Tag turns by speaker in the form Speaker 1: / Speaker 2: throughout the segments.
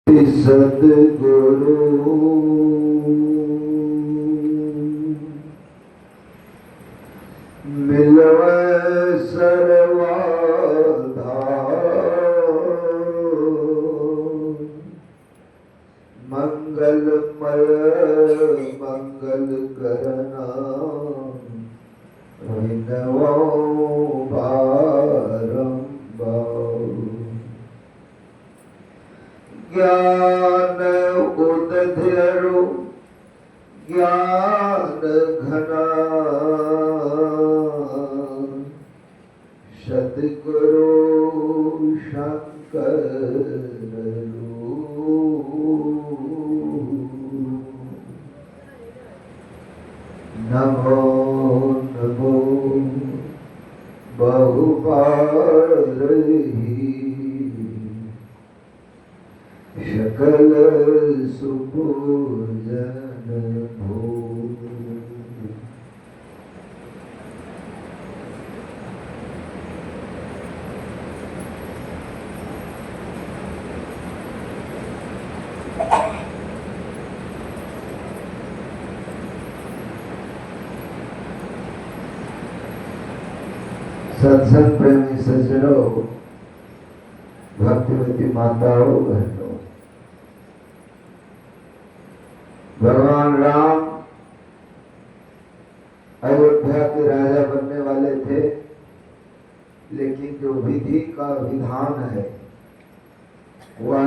Speaker 1: सद्गुरु मिलवे सर्वाधार, मंगलमय मंगल करना विनवो बारंबार। ज्ञान उदधरो ज्ञान घना, सद्गुरु शंकर नमो नमो बहुपारहि सकल सुपूजन भो। सत्संग प्रेमी सज्जनों, भक्तिवती माताओं, बहनों, भगवान राम अयोध्या के राजा बनने वाले थे, लेकिन जो विधि का विधान है वह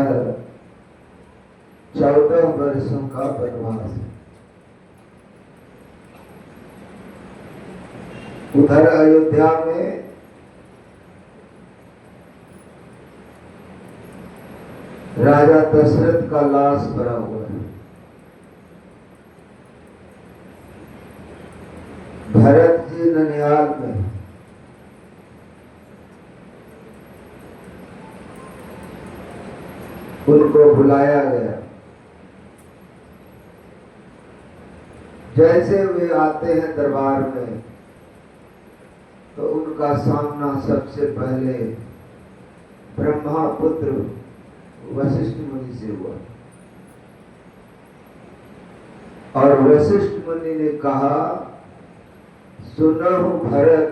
Speaker 1: 14 वर्षों का वनवास है। उधर अयोध्या में राजा दशरथ का लाश पड़ा हुआ है। भरत जी ननिहाल में, उनको बुलाया गया। जैसे वे आते हैं दरबार में तो उनका सामना सबसे पहले ब्रह्मा पुत्र वशिष्ठ मुनि से हुआ और वशिष्ठ मुनि ने कहा, सुनहु भरत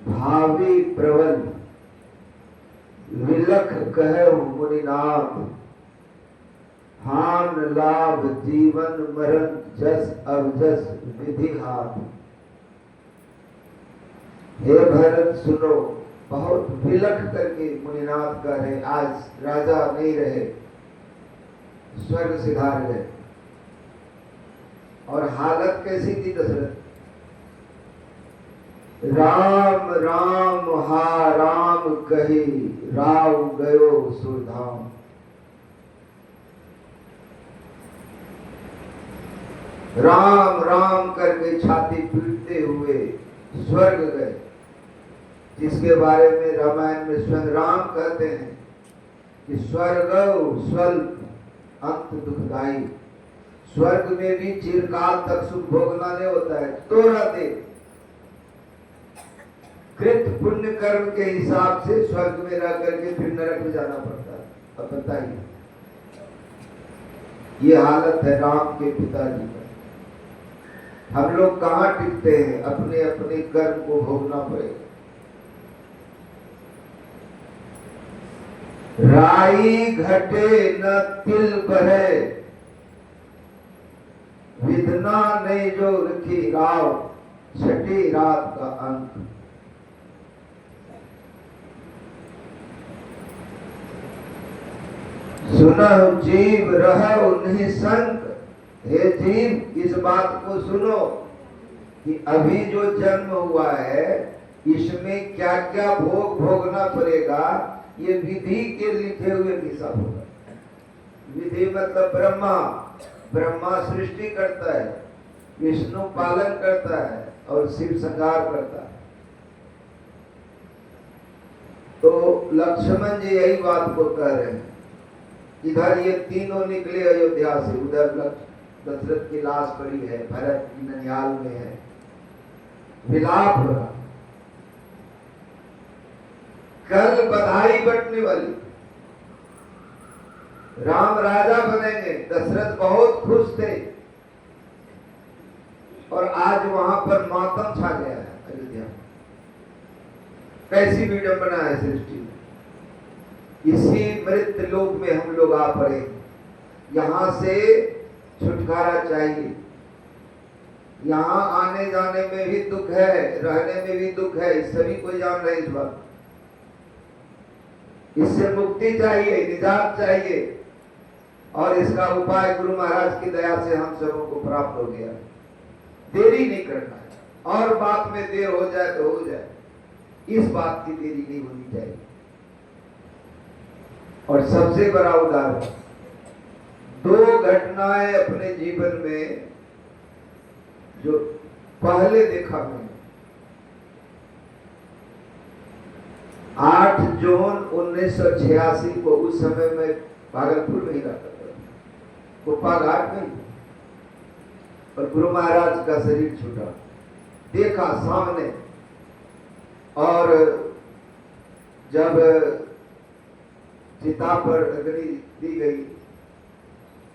Speaker 1: भावी प्रबल, विलख कहु मुनिनाथ, हान लाभ जीवन मरण जस अवजस विधि हाथ। हे भरत सुनो, बहुत विलख करके मुनिनाथ कह रहे, आज राजा नहीं रहे, स्वर्ग सिधार गए। और हालत कैसी थी दशरथ? राम राम हा राम कही, राव गयो सुरधाम। राम राम करके छाती पीटते हुए स्वर्ग गए, जिसके बारे में रामायण में स्वयं राम कहते हैं कि स्वर्ग स्वल्प अंत दुखदाई। स्वर्ग में भी चिरकाल तक सुख भोगना नहीं होता है, थोड़ा देर कृत पुण्य कर्म के हिसाब से स्वर्ग में रह करके फिर नरक में जाना पड़ता है। अब बताइए, ये हालत है राम के पिताजी का। हम लोग कहाँ टिकते हैं? अपने अपने कर्म को भोगना पड़ेगा। राई घटे न तिल बहे, विधना नहीं जो रखी राव, छठी रात का अंक। सुनहु जीव रहु निःशंक। हे जीव, इस बात को सुनो कि अभी जो जन्म हुआ है इसमें क्या क्या भोग भोगना पड़ेगा, ये विधि के लिखे हुए हिसाब होगा। विधि मतलब ब्रह्मा। ब्रह्मा सृष्टि करता है, विष्णु पालन करता है और शिव संहार करता है। तो लक्ष्मण जी यही बात को कह रहे हैं। इधर ये तीनों निकले अयोध्या से, उधर दशरथ की लाश पड़ी है, भरत की ननिहाल में है, विलाप हो रहा। कल बधाई बटने वाली, राम राजा बनेंगे। दशरथ बहुत खुश थे और आज वहां पर मातम छा गया है अयोध्या में। कैसी विडंबना है सृष्टि में। इसी मृत्यु लोक में हम लोग आ पड़े। यहां से छुटकारा चाहिए। यहां आने जाने में भी दुख है, रहने में भी दुख है, सभी कोई जान रहे इस बात। इससे मुक्ति चाहिए, निजात चाहिए और इसका उपाय गुरु महाराज की दया से हम सबों को प्राप्त हो गया। देरी नहीं करना है और बात में देर हो जाए तो हो जाए, इस बात की देरी नहीं होनी चाहिए। और सबसे बड़ा उदाहरण, दो घटनाएं अपने जीवन में जो पहले देखा मैंने। 8 जून 1986 को, उस समय में भागलपुर में ही रहता था, कुप्पा घाट में, और गुरु महाराज का शरीर छूटा। देखा सामने। और जब चिता पर अग्नि दी गई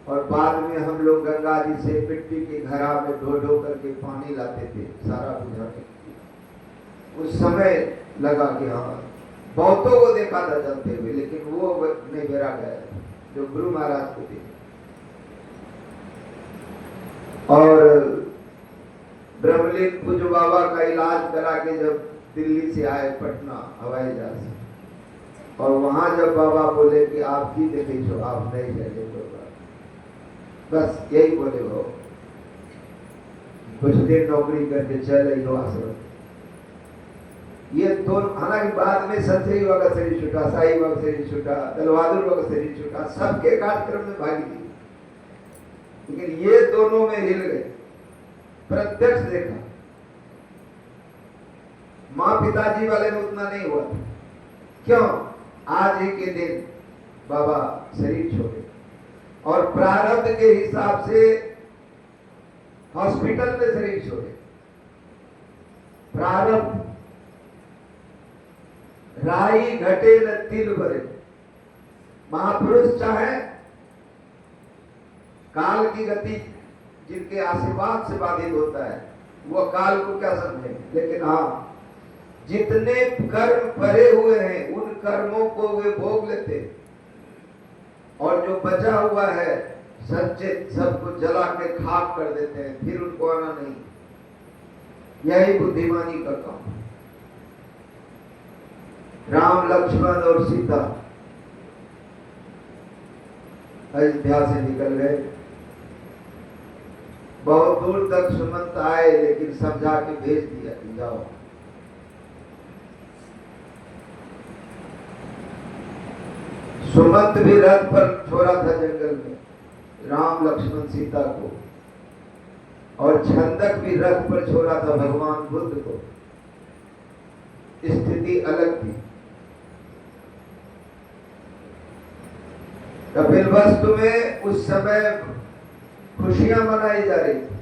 Speaker 1: और बाद में हम लोग गंगा जी से मिट्टी के घड़ा में ढो ढो करके पानी लाते थे सारा बुझाने। उस समय लगा कि हाँ, बहुतों को देखा था जलते हुए, लेकिन वो नहीं मेरा गया जो गुरु महाराज को थे। और ब्रह्मलीन पूज्य बाबा का इलाज करा के जब दिल्ली से आए पटना हवाई जहाज से, और वहां जब बाबा बोले कि आप की देखे जो आप नहीं चले, तो बस यही बोले वो कुछ देर नौकरी करके चले जो आश्रम। ये तो हालांकि बाद में संजय युवा का शरीर छूटा, साई युवा का शरीर छूटा, दलबहादुर युवा का शरीर छूटा, सबके कार्यक्रम में भागी थी, लेकिन ये दोनों में हिल गए, प्रत्यक्ष देखा। माँ पिताजी वाले में उतना नहीं हुआ। क्यों? आज ही के दिन बाबा शरीर छोड़े और प्रारब्ध के हिसाब से हॉस्पिटल में शरीर छोड़े। प्रारब्ध राई घटे न तिल भरे। महापुरुष चाहे काल की गति जिनके आशीर्वाद से बाधित होता है, वो काल को क्या समझे, लेकिन हाँ, जितने कर्म भरे हुए हैं उन कर्मों को वे भोग लेते, और जो बचा हुआ है संचित सबको जला के खाक कर देते हैं, फिर उनको आना नहीं। यही बुद्धिमानी का काम। राम लक्ष्मण और सीता अयोध्या से निकल गए। बहुत दूर तक सुमंत आए, लेकिन समझा के भेज दिया कि जाओ। सुमंत भी रथ पर छोड़ा था जंगल में राम लक्ष्मण सीता को, और छंदक भी रथ पर छोड़ा था भगवान बुद्ध को। स्थिति अलग थी। कपिलवस्तु में उस समय खुशियां मनाई जा रही थी।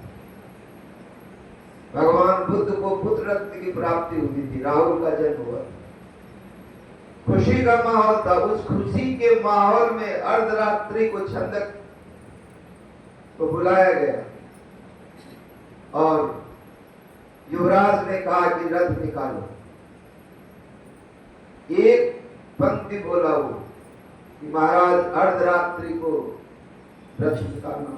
Speaker 1: भगवान बुद्ध को पुत्र रत्न की प्राप्ति हुई थी, राहुल का जन्म हुआ। खुशी का माहौल था। उस खुशी के माहौल में अर्धरात्रि को छंदक को बुलाया गया और युवराज ने कहा कि रथ निकालो। एक पंक्ति बोला वो कि महाराज अर्धरात्रि को रथ निकालना।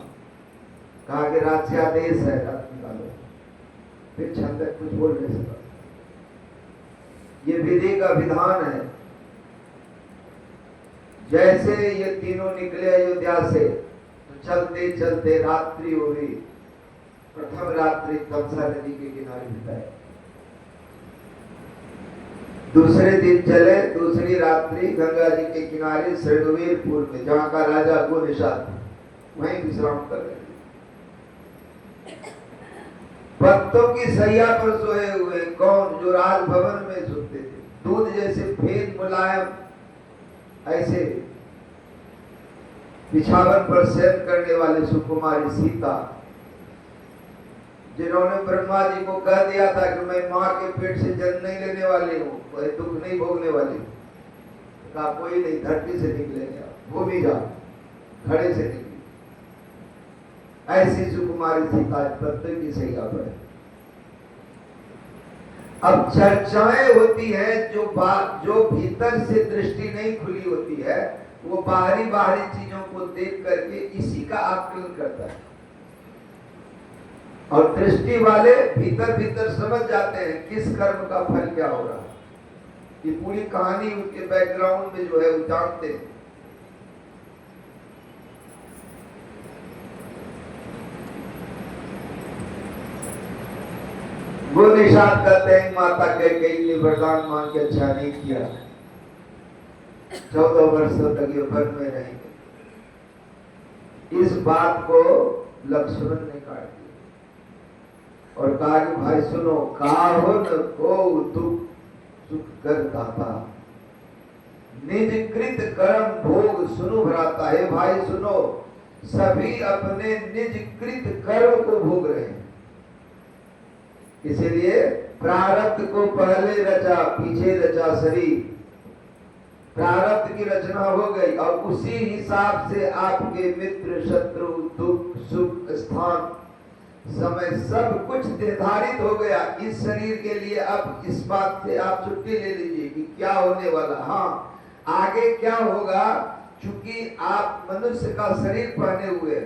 Speaker 1: कहा कि राज्यादेश है, रथ निकालो। फिर छंदक कुछ बोल नहीं सका। ये विधि का विधान है। जैसे ये तीनों निकले अयोध्या से, तो चलते चलते रात्रि हो गई। प्रथम रात्रि तमसा नदी के किनारे बिताए। दूसरे दिन चले, दूसरी रात्रि गंगा जी के किनारे श्रृंगवीरपुर में, जहां का राजा को निषाद, वहीं विश्राम कर रहे। पत्तों की सैया पर सोए हुए कौन? जो राजभवन में सोते थे। दूध जैसे फेद मुलायम ऐसे बिछावन पर शयन करने वाले सुकुमारी सीता, जिन्होंने ब्रह्मा जी को कह दिया था कि मैं मां के पेट से जन्म नहीं लेने वाली हूं, कोई दुख नहीं भोगने वाली हूं। कहा कोई नहीं, धरती से निकलेंगे, भूमि जा। खड़े से निकली। ऐसी सुकुमारी सीता प्रत्येक की सैया पर। अब चर्चाएं होती हैं, जो भीतर से दृष्टि नहीं खुली होती है, वो बाहरी चीजों को देख करके इसी का आकलन करता है। और दृष्टि वाले भीतर समझ जाते हैं किस कर्म का फल क्या हो रहा है। ये पूरी कहानी उनके बैकग्राउंड में जो है वो जानते हैं। वो निषाद करते हैं माता कैकेयी ने वरदान मांग के अच्छा नहीं किया, 14 वर्षों तक ये वन में रहेंगे। इस बात को लक्ष्मण ने काट दिया और कहा कि भाई सुनो, काहो न को दुख सुख कर दाता, निज कृत कर्म भोग सुनु भ्राता। है भाई सुनो, सभी अपने निज कृत कर्म को भोग रहे हैं। इसीलिए प्रारब्ध को पहले रचा, पीछे रचा शरीर। प्रारब्ध की रचना हो गई और उसी हिसाब से आपके मित्र शत्रु दुख सुख स्थान समय सब कुछ निर्धारित हो गया। इस शरीर के लिए अब इस बात से आप छुट्टी ले लीजिए कि क्या होने वाला, हाँ आगे क्या होगा। चूंकि आप मनुष्य का शरीर पहने हुए,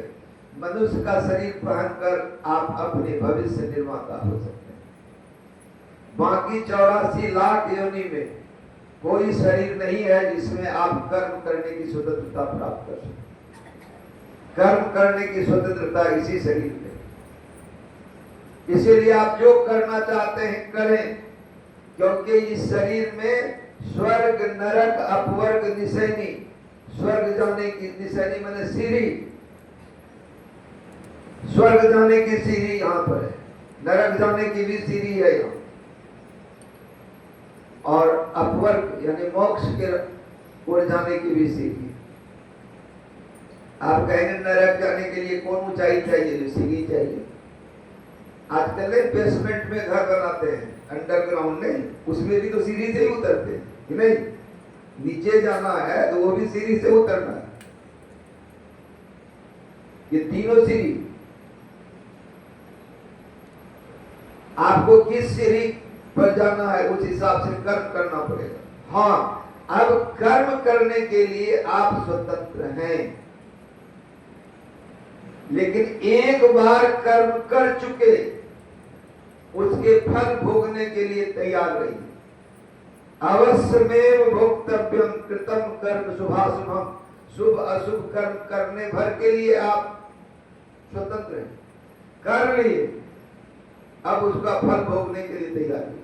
Speaker 1: मनुष्य का शरीर पहनकर आप अपने भविष्य निर्माता हो सकते हैं। बाकी 84 लाख योनि में कोई शरीर नहीं है जिसमें आप कर्म करने की स्वतंत्रता प्राप्त कर सकें। कर्म करने की स्वतंत्रता इसी शरीर में। इसीलिए आप जो करना चाहते हैं करें, क्योंकि इस शरीर में स्वर्ग नरक अपवर्ग निशैनी, स्वर्ग जाने की निशैनी माने सीढ़ी, स्वर्ग जाने की सीढ़ी यहाँ पर है, नरक जाने की भी सीढ़ी है यहाँ, और अपवर्ग यानी मोक्ष के ओर जाने की भी सीढ़ी। आप कहेंगे नरक जाने के लिए कौन ऊंचाई चाहिए? सीढ़ी चाहिए। आजकल बेसमेंट में घर बनाते हैं, अंडरग्राउंड नहीं, उसमें भी तो सीढ़ी से ही उतरते हैं कि नहीं? नीचे जाना है तो वो भी सीढ़ी से उतरना है। ये तीनों सीढ़ी आपको किस सीढ़ी पर जाना है उस हिसाब से कर्म करना पड़ेगा। हाँ, अब कर्म करने के लिए आप स्वतंत्र हैं, लेकिन एक बार कर्म कर चुके उसके फल भोगने के लिए तैयार रहिए। अवश्यमेव भोक्तव्यम कृतम कर्म शुभाशुभम, शुभ अशुभ कर्म करने भर के लिए आप स्वतंत्र हैं, कर लिए, अब उसका फल भोगने के लिए तैयार रहिए।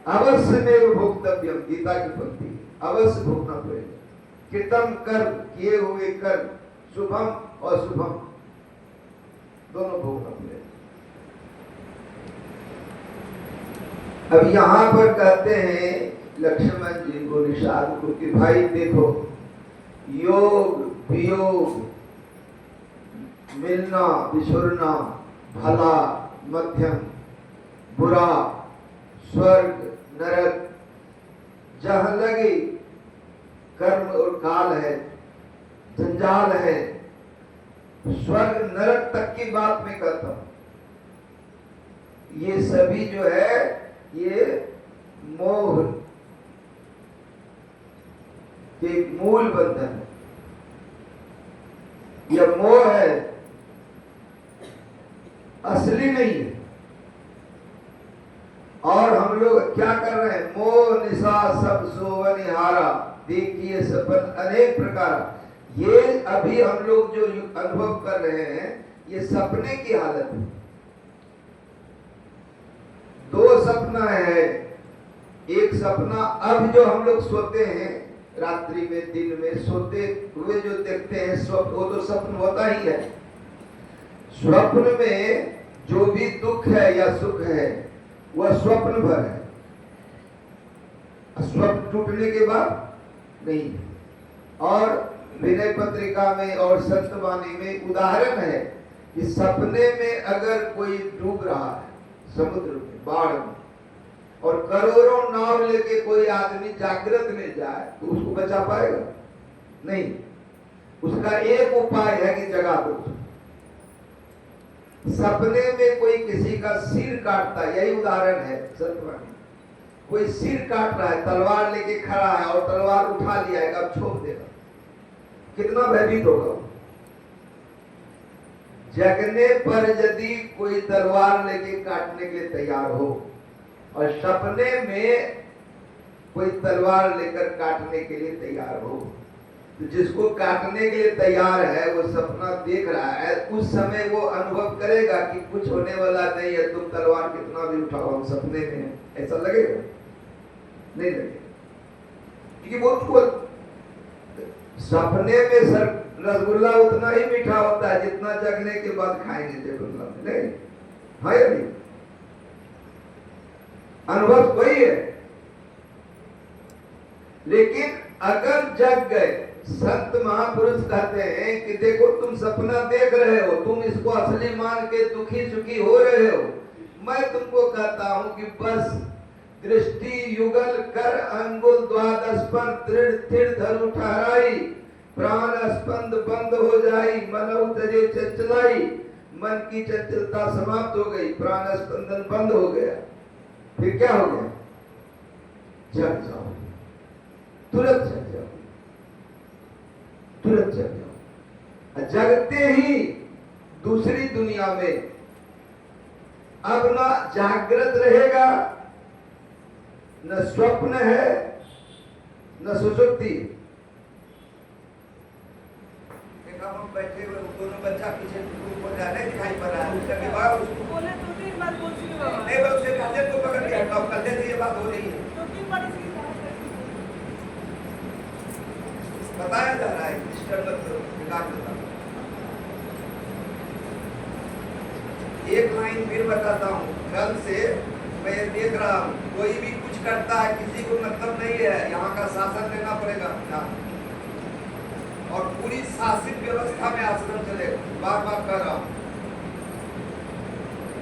Speaker 1: अवश्यमेव भोक्तव्यम, गीता की पंक्ति, अवश्य भोगना पड़ेगा। कृतम कर्म, किए हुए कर्म, शुभम और शुभम दोनों भोगना पड़ेगा। अब यहां पर कहते हैं लक्ष्मण जी को, निषाद को, कि भाई देखो, योग वियोग, मिलना बिछुड़ना, भला मध्यम बुरा, स्वर्ग नरक, जहां लगे कर्म और काल है, जंजाल है। स्वर्ग नरक तक की बात मैं करता हूं। ये सभी जो है ये मोह के मूल बंधन है। यह मोह है, असली नहीं है। और हम लोग क्या कर रहे हैं? मोह निशा सब सोवनिहारा, देखिए सपन अनेक प्रकार। ये अभी हम लोग जो अनुभव कर रहे हैं ये सपने की हालत है। दो सपना है। एक सपना अब जो हम लोग सोते हैं रात्रि में, दिन में सोते हुए जो देखते हैं स्वप्न, वो तो स्वप्न होता ही है। स्वप्न में जो भी दुख है या सुख है वह स्वप्न भर है, स्वप्न टूटने के बाद नहीं। और विनय पत्रिका में और संतवाणी में उदाहरण है कि सपने में अगर कोई डूब रहा है समुद्र में, बाढ़ में, और करोड़ों नाव लेके कोई आदमी जागृत में जाए तो उसको बचा पाएगा? नहीं। उसका एक उपाय है कि जगा दो। सपने में कोई किसी का सिर काटता, यही उदाहरण है सत्यवाणी। कोई सिर काट रहा है, तलवार लेके खड़ा है और तलवार उठा लिया है, अब छोड़ देगा, कितना भयभीत होगा। जगने पर यदि कोई तलवार लेके काटने के लिए तैयार हो और सपने में कोई तलवार लेकर काटने के लिए तैयार हो, तो जिसको काटने के लिए तैयार है वो सपना देख रहा है, उस समय वो अनुभव करेगा कि कुछ होने वाला नहीं है, तुम तलवार कितना भी उठाओ, हम सपने में हैं, ऐसा लगेगा? नहीं लगेगा, क्योंकि वो सपने में सर रसगुल्ला उतना ही मीठा होता है जितना जगने के बाद खाएंगे रसगुल्ला में, नहीं? हाँ या नहीं? अनुभव वही है। लेकिन अगर जग गए, संत महापुरुष कहते हैं कि देखो तुम सपना देख रहे हो, तुम इसको असली मान के दुखी सुखी हो रहे हो, मैं तुमको कहता हूं कि बस दृष्टि युगल कर अंगुल द्वादश पर दृढ़ स्थिर धरु ठहराई, प्राण स्पंद बंद हो जाई, मन उतरे चंचलाई, मन की चंचलता समाप्त हो गई, प्राण स्पंदन बंद हो गया, फिर क्या हो गया? जग जाओ, तुरंत जग जाओ, तुरंत जग जाओ। जगते ही दूसरी दुनिया में अब ना जागृत रहेगा, न स्वप्न है, न सुषुप्ति। हम बैठे हुए दोनों बच्चा पीछे जाने दिखाई पड़ रहा है, उसके बाद बोले तो तीन बार बोल सी बाबा नहीं, बस उसके कंधे को पकड़ के हटाओ, कंधे से ये बात हो रही है, तो तीन बार इसकी बताया जा रहा है, डिस्टर्ब मत करो, निकाल देता हूं। एक लाइन फिर बताता हूँ, कल से मैं देख रहा हूँ, कोई भी कुछ करता है किसी को मतलब नहीं है, यहाँ का शासन लेना पड़ेगा ना, और पूरी शासित व्यवस्था में आश्रम चलेगा। बार बार कह रहा हूँ,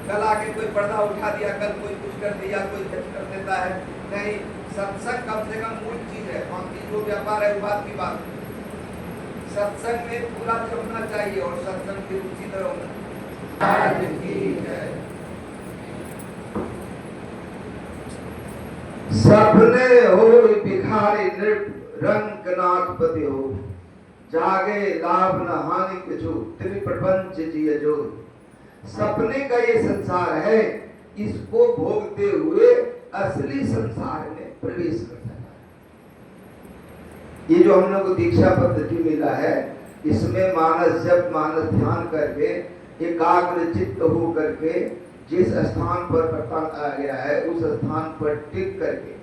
Speaker 1: कल आके कोई पर्दा उठा दिया, कल कोई कुछ कर दिया, कोई कुछ कर देता है, नहीं, सत्संग कम से कम मूल चीज है, बाकी जो व्यापार है बात की बात। सत्संग में पूरा जमना चाहिए और सत्संग की रुचि तरह होना। सपने हो भिखारी नृप रंग नागपति हो, जागे लाभ न हानि किछु त्रिप्रपंच जिय जो। सपने का ये संसार है, इसको भोगते हुए असली संसार में प्रवेश करता है। ये जो हम लोग को दीक्षा पद्धति मिला है, इसमें मानस जप मानस ध्यान करके एकाग्र चित्त हो करके जिस स्थान पर बताया गया है उस स्थान पर टिक करके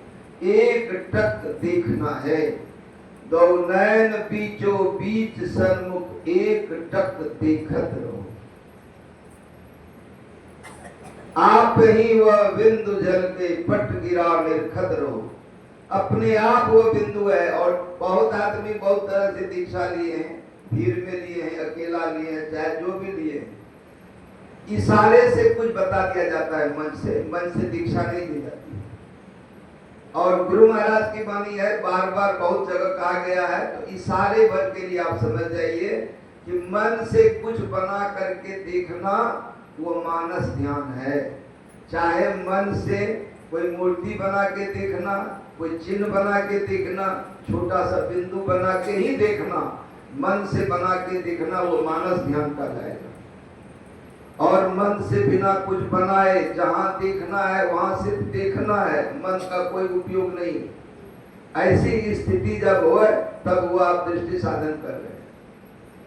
Speaker 1: एक टक देखना है। दो नैन बीचो बीच सन्मुख एक टक देखत रहो, आप ही वह बिंदु जल के पट गिरा निर्खत रहो। अपने आप वो बिंदु है। और बहुत आदमी बहुत तरह से दीक्षा लिए हैं, भीड़ में लिए हैं, अकेला लिए हैं, चाहे जो भी लिए हैं, इशारे से कुछ बता दिया जाता है, मन से दीक्षा नहीं दी जाती। और गुरु महाराज की वाणी है, बार बार बहुत जगह कहा गया है, तो इशारे भर के लिए आप समझ जाइए कि मन से कुछ बना करके देखना वो मानस ध्यान है। चाहे मन से कोई मूर्ति बना के देखना, कोई चिन्ह बना के देखना, छोटा सा बिंदु बना के ही देखना, मन से बना के देखना वो मानस ध्यान का जाएगा। और मन से बिना कुछ बनाए जहां देखना है वहां सिर्फ देखना है, मन का कोई उपयोग नहीं। ऐसी स्थिति जब हो तब वो आप दृष्टि साधन कर रहे हैं,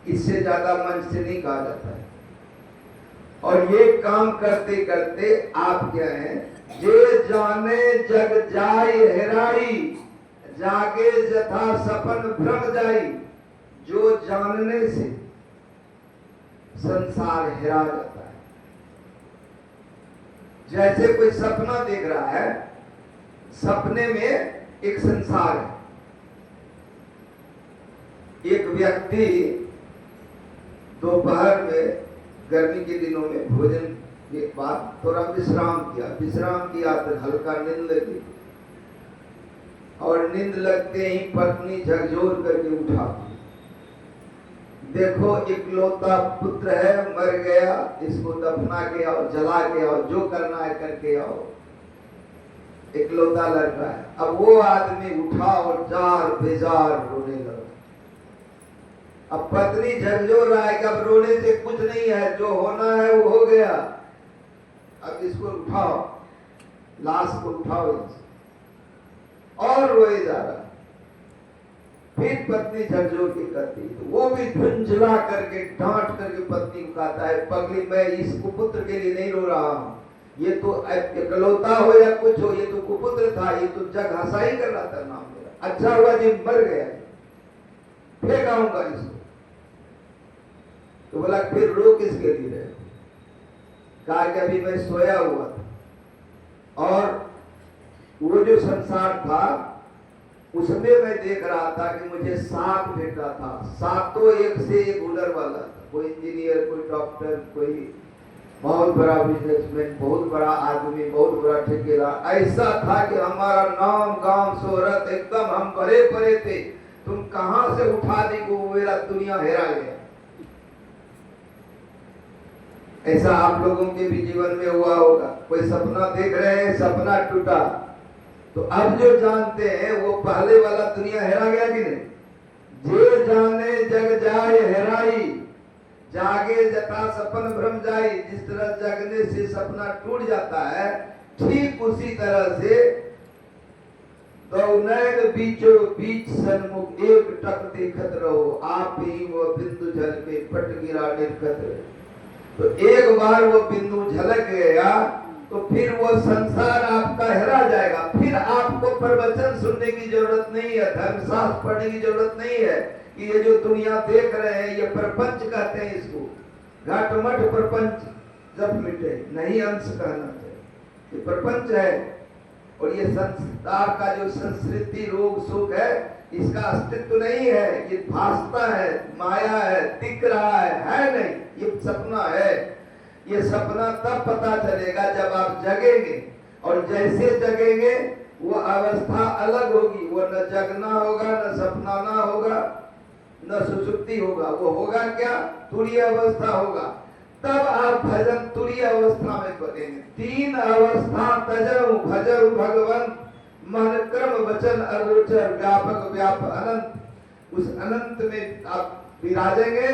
Speaker 1: इससे ज्यादा मन से नहीं कहा जाता है। और ये काम करते करते आप क्या है, जे जाने जग जाय हेराई, जागे जथा सपन भ्रम जाई। जो जानने से संसार हेरा जाता है। जैसे कोई सपना देख रहा है, सपने में एक संसार है। एक व्यक्ति दोपहर में गर्मी के दिनों में भोजन के बाद थोड़ा विश्राम किया तो हल्का नींद लगी, और नींद लगते ही पत्नी झकझोर करके उठा देखो इकलौता पुत्र है, मर गया, इसको दफना के आओ, जला के आओ, जो करना है करके आओ। इकलौता लड़का है। अब वो आदमी उठा और जार बेजार रोने लगा। अब पत्नी झकझोर रहा है कि अब रोने से कुछ नहीं है, जो होना है वो हो गया, अब इसको उठाओ, लाश को उठाओ, और रोए जा रहा। फिर पत्नी झकझोर के करती, तो वो भी झुंझला करके डांट करके पत्नी को कहता है, पगली मैं इस कुपुत्र के लिए नहीं रो रहा हूं, ये तो इकलौता हो या कुछ हो, ये तो कुपुत्र था, ये तो जग हंसाई कर रहा था नाम मेरा, अच्छा हुआ जी मर गया, फेंकाऊंगा इसको। तो बोला फिर रो किसके लिए रहे? कहा कि अभी मैं सोया हुआ था और वो जो संसार था उसमें मैं देख रहा था कि मुझे सात भेटा था, सातों एक से एक हुनर वाला था, कोई इंजीनियर, कोई डॉक्टर, कोई बहुत बड़ा बिजनेसमैन, बहुत बड़ा आदमी, बहुत बड़ा ठेकेदार। ऐसा था कि हमारा नाम गांव शोहरत एकदम हम बड़े बड़े थे, तुम कहां से उठा दी को मेरा दुनिया हेरा गया। ऐसा आप लोगों के भी जीवन में हुआ होगा, कोई सपना देख रहे हैं, सपना टूटा, तो अब जो जानते हैं वो पहले वाला दुनिया हेरा गया कि नहीं? जे जाने जग जाए हेराई, जागे जता सपन भ्रम जाई। जिस तरह जगने से सपना टूट जाता है, ठीक उसी तरह से दौनैन बीचो बीच सन्मुख एक टक देखत रहो, आप ही वो बिंदु झल के पट गिरा निर्गत रहे। तो एक बार वो बिंदु झलक गया तो फिर वो संसार आपका हेरा जाएगा। फिर आपको प्रवचन सुनने की जरूरत नहीं है, धर्मशास्त्र पढ़ने की जरूरत नहीं है कि ये जो दुनिया देख रहे हैं ये प्रपंच कहते हैं, इसको घाटमठ प्रपंच जब मिटे नहीं अंश कहना चाहिए, ये प्रपंच है। और ये संसार का जो संस्कृति रोग सुख है, इसका अस्तित्व नहीं है, ये भासता है, माया है, दिख रहा है नहीं, ये सपना है। ये सपना तब पता चलेगा जब आप जगेंगे, और जैसे जगेंगे वो अवस्था अलग होगी, वो न जगना होगा, न सपना ना होगा, न सुसुप्ति होगा, वो होगा क्या? तुरीय अवस्था होगा। तब आप भजन तुरीय अवस्था में करेंगे। तीन अवस्था तजरु भजरु भगवंत, मन क्रम वचन अगोचर व्यापक व्याप अनंत। उस अनंत में आप विराजेंगे।